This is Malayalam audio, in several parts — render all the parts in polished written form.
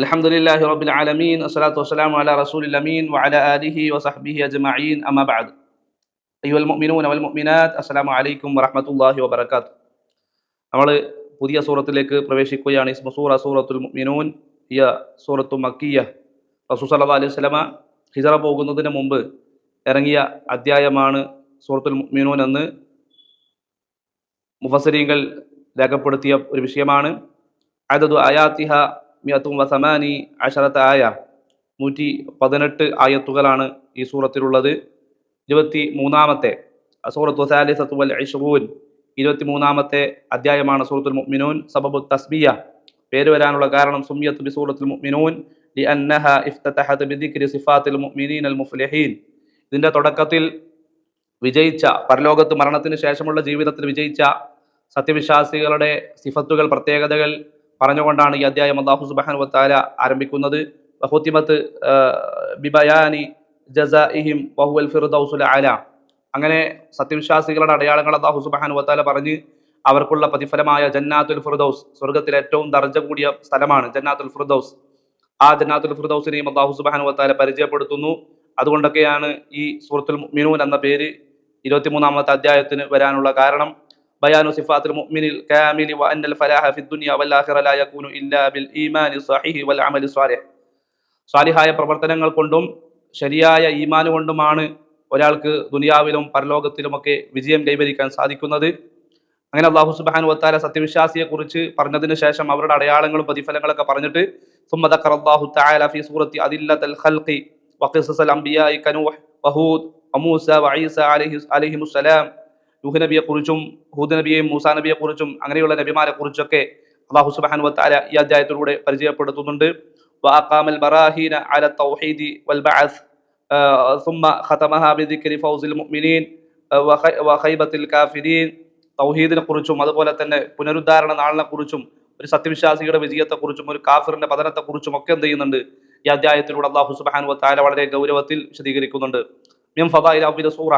അൽഹംദുലില്ലാഹി റബ്ബിൽ ആലമീൻ അസ്സലാത്തു വസ്സലാമു അലാ റസൂലിൽ അമീൻ വഅലാ ആലിഹി വസഹ്ബിഹി അജ്മഈൻ അമ്മാ ബഅദ്. അയ്യുഹൽ മുഅ്മിനൂന വൽ മുഅ്മിനാത്ത് അസ്സലാമു അലൈക്കും വറഹ്മത്തുള്ളാഹി വബറകാതുഹു. നമ്മൾ പുതിയ സൂറത്തിലേക്ക് പ്രവേശിക്കുകയാണ്. ഇസ്മു സൂറത്തുൽ മുഅ്മിനൂൻ. ഹിയ സൂറത്തു മക്കിയ്യ. റസൂൽ സല്ലല്ലാഹു അലൈഹി വസല്ലമ ഹിജറ പോകുന്നതിന് മുമ്പ് ഇറങ്ങിയ അധ്യായമാണ് സൂറത്തുൽ മുഅ്മിനൂൻ എന്ന് മുഫസ്സിരീങ്ങൾ രേഖപ്പെടുത്തിയ ഒരു വിഷയമാണ്. അദദു ആയാത്തിഹ മിഅത്തും വസമാനി അശറത ആയ, 118 ആയത്തുകളാണ് ഈ സൂറത്തിലുള്ളത്. 23-ാമത്തെ സൂറത്തു സാലിസത്തു വൽ ഇശ്റൂൻ, 23-ാമത്തെ അധ്യായമാണ് സൂറത്തുൽ മുഅ്മിനൂൻ. സബബു തസ്മിയ, പേര് വരാനുള്ള കാരണം സുമിയത്ത് ബി സൂറത്തുൽ മുഅ്മിനൂൻ ലിഅന്നഹ ഇഫ്തതഹത് ബിദിക്രി സിഫാത്തിൽ മുഅ്മിനീനൽ മുഫ്ലിഹീൻ. ഇതിന്റെ തുടക്കത്തിൽ വിജയിച്ച, പരലോകത്ത് മരണത്തിന് ശേഷമുള്ള ജീവിതത്തിൽ വിജയിച്ച സത്യവിശ്വാസികളുടെ സിഫത്തുകൾ, പ്രത്യേകതകൾ പറഞ്ഞുകൊണ്ടാണ് ഈ അധ്യായം അല്ലാഹു സുബ്ഹാനഹു വ തആല ആരംഭിക്കുന്നത്. വഖുതിമത്ത് ബിബയാനി ജസാഇഹിം വഹുവൽ ഫിർദൗസുൽ അഅല. അങ്ങനെ സത്യവിശ്വാസികളുടെ അടയാളങ്ങൾ അല്ലാഹു സുബ്ഹാനഹു വ തആല പറഞ്ഞ് അവർക്കുള്ള പ്രതിഫലമായ ജന്നാത്തുൽ ഫിർദൗസ്, സ്വർഗ്ഗത്തിലെ ഏറ്റവും ദർജ കൂടിയ സ്ഥലമാണ് ജന്നാത്തുൽ ഫിർദൗസ്. ആ ജന്നാത്തുൽ ഫിർദൗസിനെയും അല്ലാഹു സുബ്ഹാനഹു വ തആല പരിചയപ്പെടുത്തുന്നു. അതുകൊണ്ടൊക്കെയാണ് ഈ സൂറത്തുൽ മുഅ്മിനൂൻ എന്ന പേര് 23-ാമത്തെ അധ്യായത്തിന് വരാനുള്ള കാരണം. ബയാനു സിഫാത്തുൽ മുഅ്മിനിൽ കാമിലി വ അന്നൽ ഫലാഹ ഫിദ് ദുനിയ വൽ ആഖിറ ലാ യകൂനു ഇല്ലാ ബിൽ ഈമാനി സ്വഹീഹി വൽ അമലി സ്വാലിഹ്. സ്വാലിഹായ പ്രവർത്തനങ്ങൾ കൊണ്ടും ശരിയായ ഈമാൻ കൊണ്ടുമാണ് ഒരാൾക്ക് ദുനിയാവിലും പരലോകത്തിലുമൊക്കെ വിജയം കൈവരിക്കാൻ സാധിക്കുന്നത്. അങ്ങനെ അല്ലാഹു സുബ്ഹാനഹു വ തആല സത്യവിശ്വാസിയെ കുറിച്ച് പറഞ്ഞതിന് ശേഷം അവരുടെ അടയാളങ്ങളും പ്രതിഫലങ്ങളൊക്കെ പറഞ്ഞിട്ട് സുമ്മ ദക്കറ അല്ലാഹു തആല ഫീ സൂറത്തി അദില്ലത്തുൽ ഖൽഖി വഖിസസുൽ അംബിയാഇ കനൂഹ് വഹൂദ് വമൂസ വഈസ അലൈഹിമുസ്സലാം. നൂഹ് നബിയെ കുറിച്ചും ഹൂദ് നബിയെയും മൂസാ നബിയെ കുറിച്ചും അങ്ങനെയുള്ള നബിമാരെ കുറിച്ചൊക്കെ അല്ലാഹു സുബ്ഹാനഹു വ തആല ഈ അധ്യായത്തിലൂടെ പരിചയപ്പെടുത്തുന്നുണ്ട്. വഅഖാമൽ ബറാഹീന അല തൗഹീദി വൽ ബഅസ് സുമ്മ ഖതമഹാ ബിദിക്രി ഫൗസിൽ മുഅ്മിനീൻ വഖൈബത്തിൽ കാഫിരീൻ. തൗഹീദിനെ കുറിച്ചും അതുപോലെ തന്നെ പുനരുദ്ധാരണ നാളിനെ കുറിച്ചും ഒരു സത്യവിശ്വാസിയുടെ വിജയത്തെക്കുറിച്ചും ഒരു കാഫിറിന്റെ പതനത്തെക്കുറിച്ചും ഒക്കെ എന്ത് ചെയ്യുന്നുണ്ട്, ഈ അധ്യായത്തിലൂടെ അല്ലാഹു സുബ്ഹാനഹു വ തആല വളരെ ഗൗരവത്തിൽ വിശദീകരിക്കുന്നുണ്ട്. മിൻ ഫദാഇൽ അഫ്ദി സൂറ,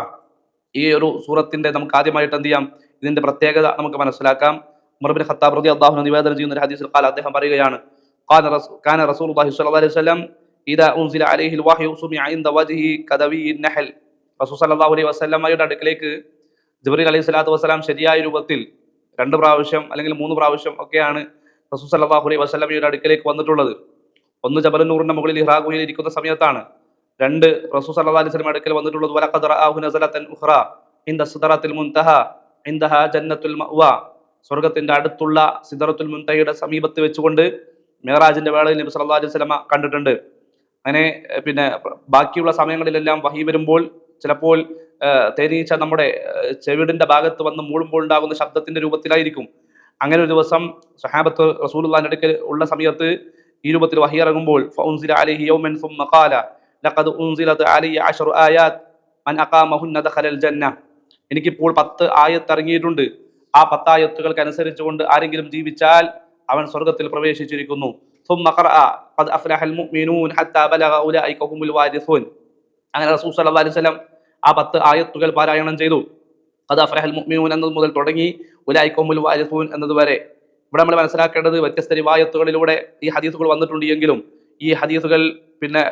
ഈ ഒരു സൂറത്തിന്റെ നമുക്ക് ആദ്യമായിട്ട് എന്ത് ചെയ്യാം, ഇതിന്റെ പ്രത്യേകത നമുക്ക് മനസ്സിലാക്കാം. ഉമർ ഇബ്നു ഖത്താബ് റളിയല്ലാഹു അൻഹു നിവേദനം ചെയ്യുന്ന ഒരു ഹദീസിൽ അദ്ദേഹം പറയുകയാണ്, കാന റസൂലുള്ളാഹി സ്വല്ലല്ലാഹു അലൈഹി വസല്ലം ഇദാ ഉൻസില അലൈഹിൽ വഹ്യു സുമിഅ ഇൻദ വജ്ഹി കദവിയിൻ നഹൽ. റസൂൽ സ്വല്ലല്ലാഹു അലൈഹി വസല്ലമയുടെ അടുക്കലേക്ക് ജിബ്രീൽ അലൈഹി സ്വലാത്തു വസ്സലാം ശരിയായ രൂപത്തിൽ 2 പ്രാവശ്യം അല്ലെങ്കിൽ 3 പ്രാവശ്യം ഒക്കെയാണ് റസൂൽ സ്വല്ലല്ലാഹു അലൈഹി വസല്ലമയുടെ അടുക്കലേക്ക് വന്നിട്ടുള്ളത്. ഒന്ന് ജബൽ നൂറിന്റെ മുകളിൽ ഹിറാ ഗുഹയിൽ ഇരിക്കുന്ന സമയത്താണ്. 2 റസൂൽ സല്ലല്ലാഹു അലൈഹി വസല്ലം അടുക്കൽ വന്നിട്ടുള്ളത് വലഖദ് റആഹു നസലതൻ ഉഖ്റ ഇൻദ സിദ്റത്തുൽ മുൻതഹ ഇൻദഹാ ജന്നത്തുൽ മഅ്വ. സ്വർഗ്ഗത്തിന്റെ അടുത്തുള്ള സിദ്റത്തുൽ മുൻതഹയുടെ സമീപത്ത് വെച്ചുകൊണ്ട് മിഅ്റാജിന്റെ വേളയിൽ നബി സല്ലല്ലാഹു അലൈഹി വസല്ലം കണ്ടിട്ടുണ്ട്. അങ്ങനെ പിന്നെ ബാക്കിയുള്ള സമയങ്ങളിലെല്ലാം വഹി വരുമ്പോൾ ചിലപ്പോൾ തേനീച്ച നമ്മുടെ ചെവിടിന്റെ ഭാഗത്ത് വന്ന് മൂളുമ്പോൾ ഉണ്ടാകുന്ന ശബ്ദത്തിന്റെ രൂപത്തിലായിരിക്കും. അങ്ങനെ ഒരു ദിവസം സ്വഹാബത്ത് റസൂലുള്ളാഹിന്റെ അടുക്കൽ ഉള്ള സമയത്ത് ഈ രൂപത്തിൽ വഹി ഇറങ്ങുമ്പോൾ ഫഉൻസില അലൈഹി യൗമൻ സുമ്മ ഖാല ലഖദ് ഉൻസിലത് അലൈഹി 10 ആയാത്ത് മൻ അഖാമഹുന്ന ദഖലൽ ജന്ന. എനിക്കിപ്പോൾ 10 ആയത്ത് ഇറങ്ങിയിട്ടുണ്ട്. ആ 10 ആയത്തുകൾക്ക് അനുസരിച്ചുകൊണ്ട് ആരെങ്കിലും ജീവിച്ചാൽ അവൻ സ്വർഗ്ഗത്തിൽ പ്രവേശിച്ചിരിക്കുന്നു. സുമ്മ ഖറഅ ഖദ് അഫ്ലഹൽ മുഅ്മിനൂൻ ഹത്താ ബലഗ ഉലൈക ഹുമുൽ വാരിസൂൻ. അങ്ങനെ റസൂൽ സല്ലല്ലാഹു അലൈഹി വസല്ലം ആ 10 ആയത്തുകൾ പാരായണം ചെയ്തു. ഖദ് അഫ്ലഹൽ മുഅ്മിനൂൻ എന്നത് മുതൽ തുടങ്ങി ഉലൈക ഹുമുൽ വാരിസൂൻ എന്നതുവരെ. ഇവിടെ നമ്മൾ മനസ്സിലാക്കേണ്ടത്, വ്യത്യസ്ത റിവായത്തുകളിലൂടെ ഈ ഹദീസുകൾ വന്നിട്ടുണ്ട് എങ്കിലും ഈ ഹദീസുകൾ പിന്നെ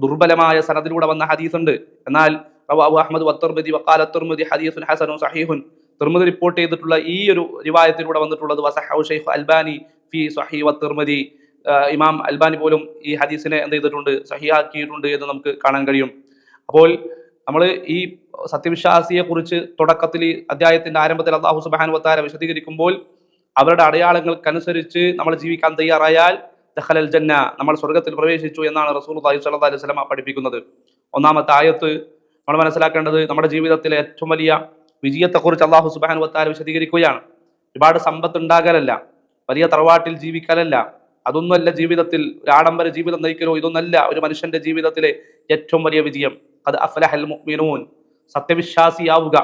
ദുർബലമായ സനദിലൂടെ വന്ന ഹദീസ് ഉണ്ട്. എന്നാൽ റവാഹു അഹ്മദ് വത്തിർമിദി വഖാല തിർമിദി ഹദീസുൻ ഹസനുൻ സഹീഹുൻ. തിർമിദി റിപ്പോർട്ട് ചെയ്തിട്ടുള്ള ഈ ഒരു റിവായത്തിലൂടെ വന്നിട്ടുള്ളത് വസഹഹു ശൈഖ് അൽബാനി ഫി സ്വഹീഹ് വത്തിർമിദി. ഇമാം അൽബാനി പോലും ഈ ഹദീസിനെ എന്ത് ചെയ്തിട്ടുണ്ട്, സഹിഹാക്കിയിട്ടുണ്ട് എന്ന് നമുക്ക് കാണാൻ കഴിയും. അപ്പോൾ നമ്മൾ ഈ സത്യവിശ്വാസിയെ കുറിച്ച് തുടക്കത്തിൽ ഈ അധ്യായത്തിന്റെ ആരംഭത്തിൽ അല്ലാഹു സുബ്ഹാനഹു വ തആല വിശദീകരിക്കുമ്പോൾ അവരുടെ അടയാളങ്ങൾക്കനുസരിച്ച് നമ്മൾ ജീവിക്കാൻ തയ്യാറായാൽ ദഖലൽ ജന്ന, നമ്മൾ സ്വർഗ്ഗത്തിൽ പ്രവേശിച്ചു എന്നാണ് റസൂലുള്ളാഹി സ്വല്ലല്ലാഹു അലൈഹി വസല്ലം പഠിപ്പിക്കുന്നത്. ഒന്നാമത്തെ ആയത്ത് നമ്മൾ മനസ്സിലാക്കേണ്ടത്, നമ്മുടെ ജീവിതത്തിലെ ഏറ്റവും വലിയ വിജയത്തെക്കുറിച്ച് അല്ലാഹു സുബ്ഹാനഹു വ തആല വിശദീകരിക്കുകയാണ്. ഒരുപാട് സമ്പത്ത് ഉണ്ടാകലല്ല, വലിയ തറവാട്ടിൽ ജീവിക്കലല്ല, അതൊന്നുമല്ല ജീവിതത്തിൽ ഒരു ആഡംബര ജീവിതം നയിക്കലോ, ഇതൊന്നല്ല ഒരു മനുഷ്യന്റെ ജീവിതത്തിലെ ഏറ്റവും വലിയ വിജയം. ഖദ് അഫ്ലഹൽ മുഅ്മിനൂൻ, സത്യവിശ്വാസിയാവുക,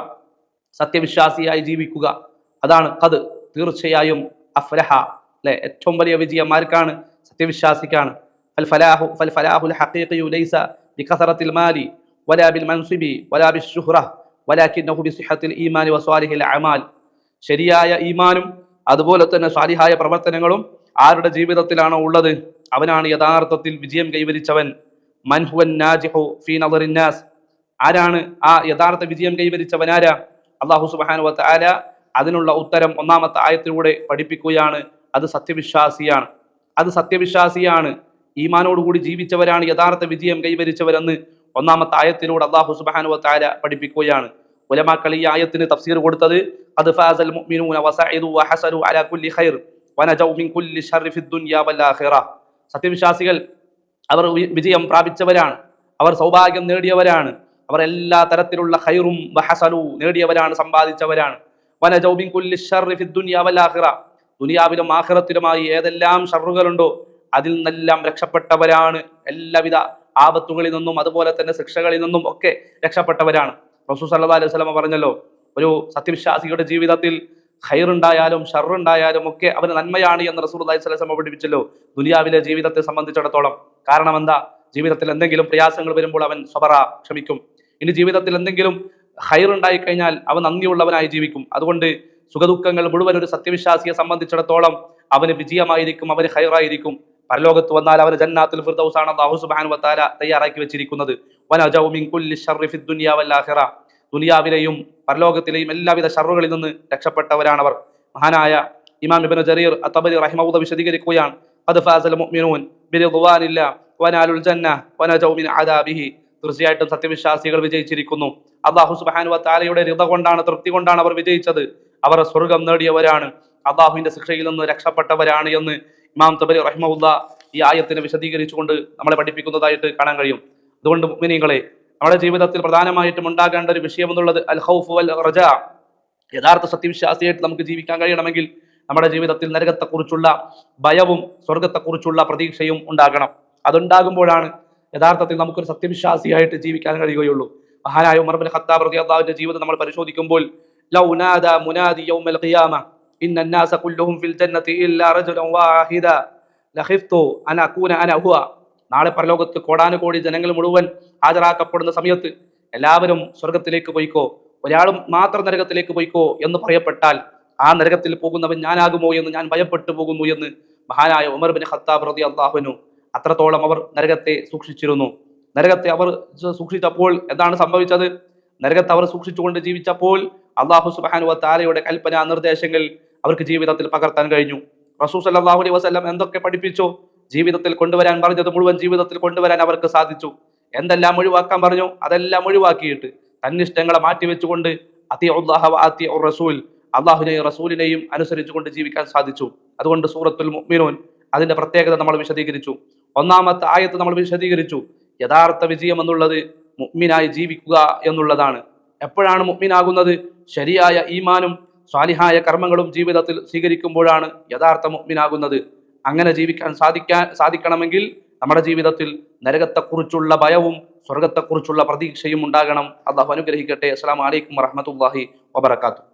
സത്യവിശ്വാസിയായി ജീവിക്കുക. അതാണ് ഖദ്, തീർച്ചയായും അഫ്ലഹ, അല്ലെ, ഏറ്റവും വലിയ വിജയം ആർക്കാണ്? സത്യവിശ്വാസിക്കാണ്. ഫൽ ഫലാഹുൽ ഹഖീഖിയു ലൈസ ബികസറത്തിൽ മാലി വലാ ബിൽ മൻസിബി വലാ ബിശ്ശുഹ്റ വലാകിന്നഹു ബിസിഹത്തിൽ ഈമാനി വസ്വാലിഹിൽ അമാൽ. ശരിയായ ഈമാനും അതുപോലെ തന്നെ സ്വാലിഹായ പ്രവർത്തനങ്ങളും ആരുടെ ജീവിതത്തിലാണോ ഉള്ളത് അവനാണ് യഥാർത്ഥത്തിൽ വിജയം കൈവരിച്ചവൻ. മൻ ഹുവൻ നാജിഹു ഫീ നദറിന്നാസ്, ആരാണ് ആ യഥാർത്ഥ വിജയം കൈവരിച്ചവൻ? ആരാ? അല്ലാഹു സുബ്ഹാനഹു വ തആല അതിനുള്ള ഉത്തരം ഒന്നാമത്തെ ആയത്തിലൂടെ പഠിപ്പിക്കുകയാണ്. അത് സത്യവിശ്വാസിയാണ്. അത് സത്യവിശ്വാസിയാണ്. ഈമാനോടുകൂടി ജീവിച്ചവരാണ് യഥാർത്ഥ വിജയം കൈവരിച്ചവരെന്ന് ഒന്നാമത്തെ ആയത്തിലൂടെ അല്ലാഹു സുബ്ഹാനഹു വ തആല പഠിപ്പിക്കുകയാണ്. ഉലമാക്കൾ ഈ ആയത്തിന് തഫ്സീർ കൊടുത്തത് ഖദ് ഫാസൽ മുഅ്മിനൂന വസഇദു വഹസലു അലാ കുല്ലി ഖൈർ വനജൗ മിൻ കുല്ലി ശർരി ഫിദ് ദുനിയ വൽ ആഖിറ. സത്യവിശ്വാസികൾ അവർ വിജയം പ്രാപിച്ചവരാണ്, അവർ സൗഭാഗ്യം നേടിയവരാണ്, അവർ എല്ലാ തരത്തിലുള്ള ഖൈറും വഹസലു നേടിയവരാണ്, സമ്പാദിച്ചവരാണ്. വനജൗ മിൻ കുല്ലി ശർരി ഫിദ് ദുനിയ വൽ ആഖിറ, ദുനിയാവിലും ആഖിറത്തിലുമായി ഏതെല്ലാം ഷർറുകളുണ്ടോ അതിൽ നിന്നെല്ലാം രക്ഷപ്പെട്ടവരാണ്. എല്ലാവിധ ആപത്തുകളിൽ നിന്നും അതുപോലെ തന്നെ ശിക്ഷകളിൽ നിന്നും ഒക്കെ രക്ഷപ്പെട്ടവരാണ്. റസൂൽ സല്ലല്ലാഹു അലൈഹി വസല്ലം പറഞ്ഞല്ലോ, ഒരു സത്യവിശ്വാസിയുടെ ജീവിതത്തിൽ ഖൈറുണ്ടായാലും ഷർറുണ്ടായാലും ഒക്കെ അവന് നന്മയാണ് എന്ന് റസൂലുള്ളാഹി സ്വല്ലല്ലാഹു അലൈഹി വസല്ലം പഠിപ്പിച്ചല്ലോ, ദുനിയാവിലെ ജീവിതത്തെ സംബന്ധിച്ചിടത്തോളം. കാരണം എന്താ? ജീവിതത്തിൽ എന്തെങ്കിലും പ്രയാസങ്ങൾ വരുമ്പോൾ അവൻ സബറ, ക്ഷമിക്കും. ഇനി ജീവിതത്തിൽ എന്തെങ്കിലും ഖൈറുണ്ടായി കഴിഞ്ഞാൽ അവൻ നന്ദിയുള്ളവനായി ജീവിക്കും. അതുകൊണ്ട് സുഖദുഃഖങ്ങൾ മുഴുവൻ ഒരു സത്യവിശ്വാസിയെ സംബന്ധിച്ചിടത്തോളം അവന് വിജയമായിരിക്കും, അവന് ഖൈറായിരിക്കും. പരലോകത്ത് വന്നാൽ അവന് ജന്നാത്തുൽ ഫിർദൗസ് ആണ് അല്ലാഹു സുബ്ഹാനഹു വ തആല തയ്യാറാക്കി വെച്ചിരിക്കുന്നത്. വനജൗ മിൻ കുല്ലി ശർരി ഫിദ് ദുനിയ വൽ ആഖിറ, ദുനിയാവിലെയും പരലോകത്തിലെയും എല്ലാവിധ ഷർറുകളിൽ നിന്ന് രക്ഷപ്പെട്ടവരാണവർ. മഹാനായ ഇമാം ഇബ്നു ജരീർ അത്തബരി റഹിമഹുല്ലാഹ് വിശദീകരിക്കുകയാണ്, ഖദ് ഫാസൽ മുഅ്മിനൂൻ ബിറിദ്വാനില്ലാഹി വനാലുൽ ജന്ന വനജൗ മിൻ അദാബിഹി, തീർച്ചയായിട്ടും സത്യവിശ്വാസികൾ വിജയിച്ചിരിക്കുന്നു. അല്ലാഹു സുബ്ഹാനഹു വ തആലയുടെ റിള കൊണ്ടാണ്, തൃപ്തി കൊണ്ടാണ് അവർ വിജയിച്ചത്. അവർ സ്വർഗം നേടിയവരാണ്, അല്ലാഹുവിന്റെ ശിക്ഷയിൽ നിന്ന് രക്ഷപ്പെട്ടവരാണ് എന്ന് ഇമാം തബരി റഹിമഹുല്ലാഹ് ഈ ആയത്തിനെ വിശദീകരിച്ചുകൊണ്ട് നമ്മളെ പഠിപ്പിക്കുന്നതായിട്ട് കാണാൻ കഴിയും. അതുകൊണ്ട് മുഅ്മിനീങ്ങളെ, നമ്മുടെ ജീവിതത്തിൽ പ്രധാനമായിട്ടും ഉണ്ടാകേണ്ട ഒരു വിഷയം എന്നുള്ളത് അൽ ഖൗഫ് വൽ റജാ. യഥാർത്ഥ സത്യവിശ്വാസിയായിട്ട് നമുക്ക് ജീവിക്കാൻ കഴിയണമെങ്കിൽ നമ്മുടെ ജീവിതത്തിൽ നരകത്തെക്കുറിച്ചുള്ള ഭയവും സ്വർഗത്തെക്കുറിച്ചുള്ള പ്രതീക്ഷയും ഉണ്ടാകണം. അതുണ്ടാകുമ്പോഴാണ് യഥാർത്ഥത്തിൽ നമുക്കൊരു സത്യവിശ്വാസിയായിട്ട് ജീവിക്കാൻ കഴിയുകയുള്ളൂ. മഹാനായ ഉമർ ഇബ്നു ഖത്താബ് റളിയല്ലാഹുവിന്റെ ജീവിതം നമ്മൾ പരിശോധിക്കുമ്പോൾ, ലൗ നാദാ മുനാദി യൗമൽ ഖിയാമ ഇന്ന നാസ കുല്ലുഹും ഫിൽ ജന്നതി ഇല്ലാ റജുലൻ വാഹിദ ലഖിഫ്തു അന അകൂന അന ഹുവ. നാളെ പരലോകത്ത് കോടാനുകോടി ജനങ്ങൾ മുഴുവൻ ഹാജരാക്കപ്പെടുന്ന സമയത്ത് എല്ലാവരും സ്വർഗത്തിലേക്ക് പോയിക്കോ, ഒരാളും മാത്രം നരകത്തിലേക്ക് പോയിക്കോ എന്ന് പറയപ്പെട്ടാൽ ആ നരകത്തിൽ പോകുന്നവൻ ഞാനാകുമോ എന്ന് ഞാൻ ഭയപ്പെട്ടു പോകുന്നു എന്ന് മഹാനായ ഉമർ ഇബ്നു ഖത്താബ് റളിയല്ലാഹു അൻഹു, അത്രത്തോളം അവർ നരകത്തെ സൂക്ഷിച്ചിരുന്നു. നരകത്തെ അവർ സൂക്ഷിച്ചപ്പോൾ എന്താണ് സംഭവിച്ചത്? നരകത്തെ അവർ സൂക്ഷിച്ചുകൊണ്ട് ജീവിച്ചപ്പോൾ അല്ലാഹു സുബ്ഹാനഹു വ തആലയുടെ കൽപ്പന നിർദ്ദേശങ്ങൾ അവർക്ക് ജീവിതത്തിൽ പകർത്താൻ കഴിഞ്ഞു. റസൂൽ സല്ലല്ലാഹു അലൈഹി വസല്ലം എന്തൊക്കെ പഠിപ്പിച്ചോ ജീവിതത്തിൽ കൊണ്ടുവരാൻ പറഞ്ഞത് മുഴുവൻ ജീവിതത്തിൽ കൊണ്ടുവരാൻ അവർക്ക് സാധിച്ചു. എന്തെല്ലാം ഒഴിവാക്കാൻ പറഞ്ഞു അതെല്ലാം ഒഴിവാക്കിയിട്ട് തന്നിഷ്ടങ്ങളെ മാറ്റിവെച്ചുകൊണ്ട് അത്തിഉല്ലാഹ വ അത്തിഉർ റസൂൽ, അല്ലാഹുവിനെയും റസൂലിനെയും അനുസരിച്ചുകൊണ്ട് ജീവിക്കാൻ സാധിച്ചു. അതുകൊണ്ട് സൂറത്തുൽ മുഅ്മിനൂൻ അതിന്റെ പ്രത്യേകത നമ്മൾ വിശദീകരിച്ചു. ഒന്നാമത്തെ ആയത്ത് നമ്മൾ വിശദീകരിച്ചു. യഥാർത്ഥ വിജയം എന്നുള്ളത് മുഅ്മിനായി ജീവിക്കുക എന്നുള്ളതാണ്. എപ്പോഴാണ് മുഅ്മിനാകുന്നത്? ശരിയായ ഈമാനും സ്വാലിഹായ കർമ്മങ്ങളും ജീവിതത്തിൽ സ്വീകരിക്കുമ്പോഴാണ് യഥാർത്ഥ മുഅ്മിനാകുന്നത്. അങ്ങനെ ജീവിക്കാൻ സാധിക്കണമെങ്കിൽ നമ്മുടെ ജീവിതത്തിൽ നരകത്തെക്കുറിച്ചുള്ള ഭയവും സ്വർഗത്തെക്കുറിച്ചുള്ള പ്രതീക്ഷയും ഉണ്ടാകണം. അല്ലാഹു അനുഗ്രഹിക്കട്ടെ. അസ്സലാമു അലൈക്കും വറഹ്മത്തുള്ളാഹി വബറകാതുഹു.